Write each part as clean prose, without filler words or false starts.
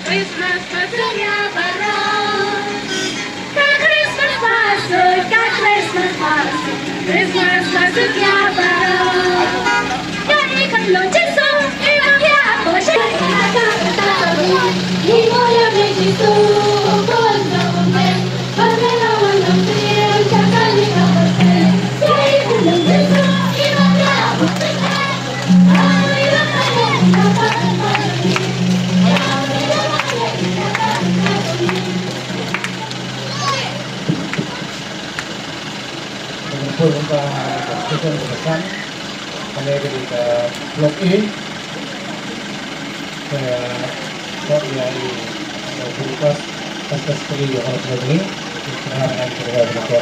Christmas masuknya bareng. Christmas masuk, Christmas masuk, Christmas masuknya bareng. Nyanyikan lonceng song, ilang ya bosya. Ibu yang begitu, kondomnya, bermelawan lonceng, jangan dikabaskan. Jadi lonceng song, ilang ya bosya. Mengumpul untuk sesuatu kesan kami ketika blok E saya dari fakultas atas studi ekonomi dengan keluarga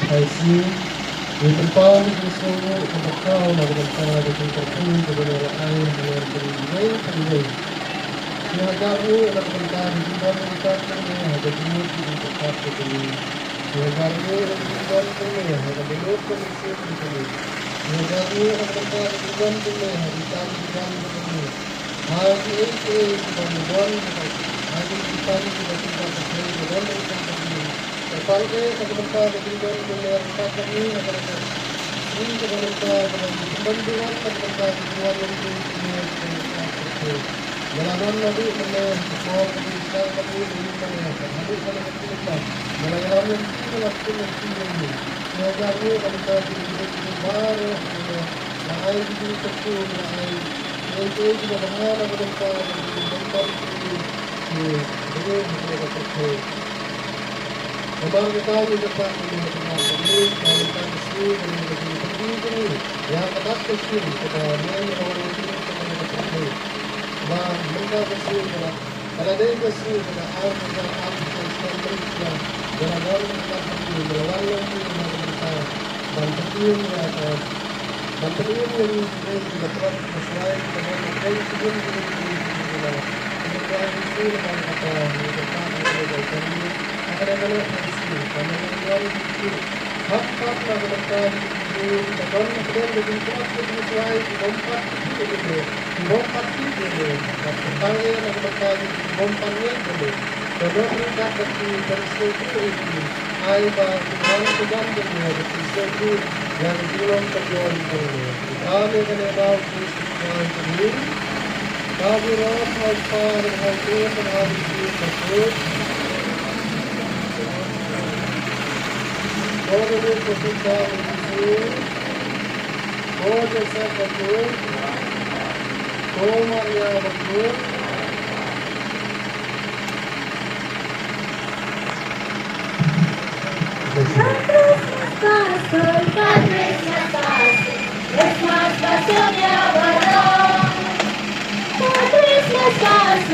IC di depan di seluruh kebakau dan kebakau di terpun beberapa air dengan penilai Siagaru anak bentar di bawah bentar kami ada jumut di tempat ini. Siagaru anak bentar kami ada belok komisi di sini. Siagaru anak bentar di bawah kami ada tahu di bawah kami. Hari ini kita mohon hari kita tidak tidak berjaya dengan kami. Terpakai anak bentar di bawah kami ada kami akan ini kita bentar dengan pembantuan anak bentar di bawah kami. Jalan nabi menang, semua kebijakan kami menang. Nabi menang kebijakan. Jalan itu waktu ini. Semoga kami kami di baru. Lahai di situ, lahai. Itu juga benar ada bentar ini. Ini kita pakai. Kembali kita juga pak ini benar. Ini kalau kita mesti ini. Yang tetap mesti kita ini orang ini kita pakai. Wah, mereka bersih, kalau dia bersih, kalau orang bersih, gara-gara mereka bersih, berlalu mereka bantuin mereka, bantuin yang juga telah sesuai dengan apa yang sudah kemudian bersih dengan apa yang mereka akan ada bersih, karena mereka bersih, hak mereka Teman kemudian lebih keras sesuai bompat itu bompat itu tangga yang berkali bompatnya itu kedua mereka dari itu air bahan sedang dari itu yang belum terjual itu kami kena bawa ini kami rawat alfa dan alfa dan hari ini tersebut kalau kita Oh, jasa betul. Oh, Maria betul. Christmas,